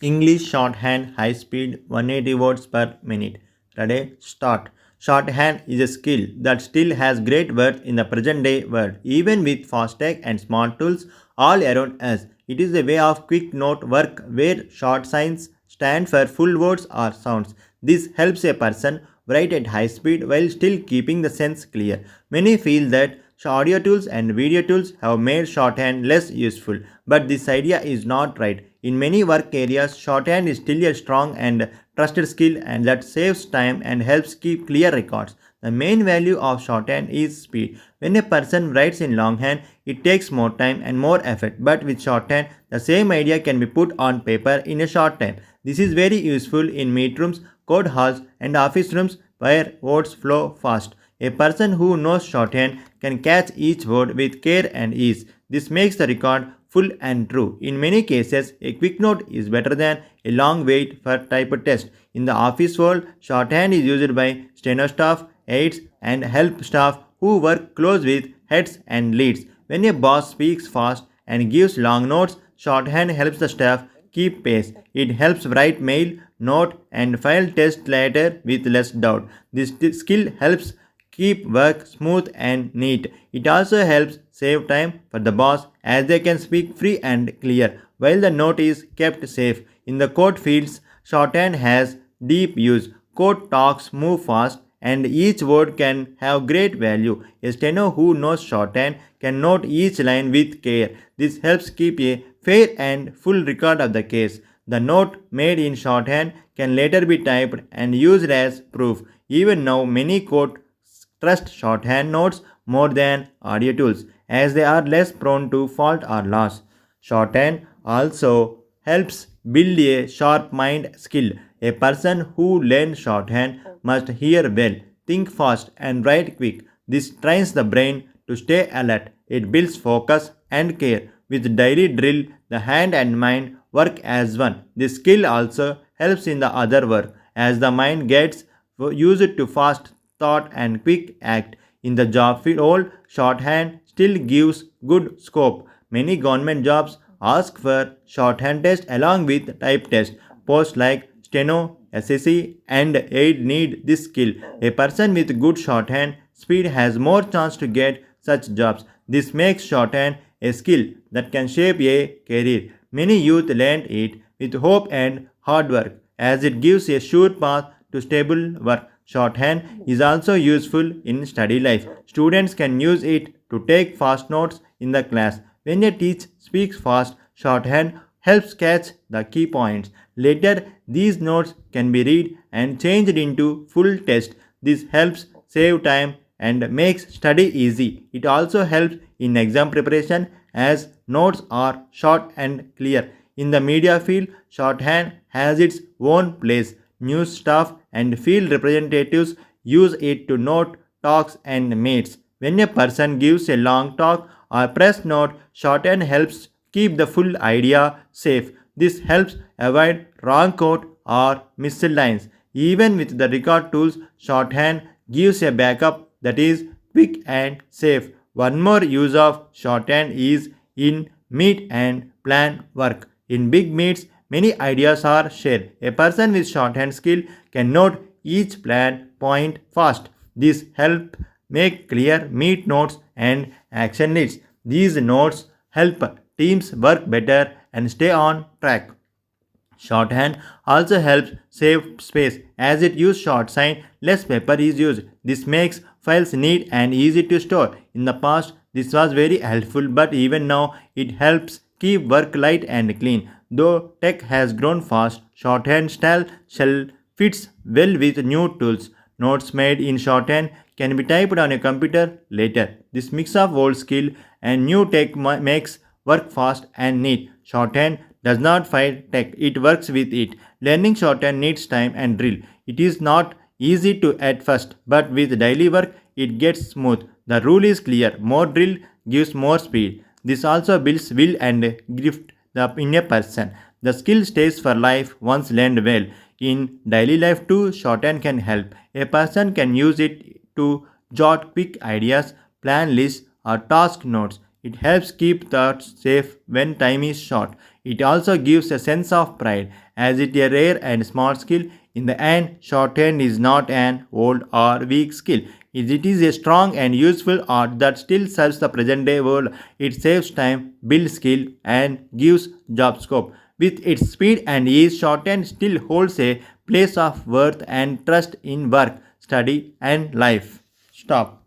English shorthand high speed 180 words per minute. Ready? Start. Shorthand is a skill that still has great worth in the present day world. Even with fast tech and smart tools all around us, it is a way of quick note work where short signs stand for full words or sounds. This helps a person write at high speed while still keeping the sense clear. Many feel that audio tools and video tools have made shorthand less useful, but this idea is not right. In many work areas, shorthand is still a strong and trusted skill and that saves time and helps keep clear records. The main value of shorthand is speed. When a person writes in longhand, it takes more time and more effort, but with shorthand, the same idea can be put on paper in a short time. This is very useful in meet rooms, code halls, and office rooms where words flow fast. A person who knows shorthand can catch each word with care and ease. This makes the record full and true. In many cases, a quick note is better than a long wait for typed test. In the office world, shorthand is used by steno staff, aides, and help staff who work close with heads and leads. When a boss speaks fast and gives long notes, shorthand helps the staff keep pace. It helps write mail, note, and file test later with less doubt. This skill helps keep work smooth and neat. It also helps save time for the boss as they can speak free and clear while the note is kept safe. In the court fields, shorthand has deep use. Court talks move fast and each word can have great value. A steno who knows shorthand can note each line with care. This helps keep a fair and full record of the case. The note made in shorthand can later be typed and used as proof. Even now, many court trust shorthand notes more than audio tools as they are less prone to fault or loss. Shorthand also helps build a sharp mind skill. A person who learns shorthand must hear well, think fast, and write quick. This trains the brain to stay alert. It builds focus and care. With daily drill, the hand and mind work as one. This skill also helps in the other work as the mind gets used to fast thought and quick act. In the job field, shorthand still gives good scope. Many government jobs ask for shorthand test along with type test. Posts like steno, SSC, and aid need this skill. A person with good shorthand speed has more chance to get such jobs. This makes shorthand a skill that can shape a career. Many youth learn it with hope and hard work as it gives a sure path to stable work. Shorthand is also useful in study life. Students can use it to take fast notes in the class. When a teacher speaks fast, shorthand helps catch the key points. Later, these notes can be read and changed into full text. This helps save time and makes study easy. It also helps in exam preparation as notes are short and clear. In the media field, shorthand has its own place. News staff and field representatives use it to note talks and meets. When a person gives a long talk or press note, shorthand helps keep the full idea safe. This helps avoid wrong quote or missed lines. Even with the record tools, shorthand gives a backup that is quick and safe. One more use of shorthand is in meet and plan work. In big meets, many ideas are shared. A person with shorthand skill can note each plan point fast. This helps make clear meet notes and action lists. These notes help teams work better and stay on track. Shorthand also helps save space as it uses short sign, less paper is used. This makes files neat and easy to store. In the past, this was very helpful, but even now it helps keep work light and clean. Though tech has grown fast, shorthand style shall fits well with new tools. Notes made in shorthand can be typed on a computer later. This mix of old skill and new tech makes work fast and neat. Shorthand does not fight tech, it works with it. Learning shorthand needs time and drill. It is not easy to at first, but with daily work, it gets smooth. The rule is clear, more drill gives more speed. This also builds will and gift in a person. The skill stays for life once learned well. In daily life too, shorthand can help. A person can use it to jot quick ideas, plan lists, or task notes. It helps keep thoughts safe when time is short. It also gives a sense of pride, as it is a rare and small skill. In the end, shorthand is not an old or weak skill. It is a strong and useful art that still serves the present day world. It saves time, builds skill, and gives job scope. With its speed and ease, shorthand still holds a place of worth and trust in work, study, and life. Stop.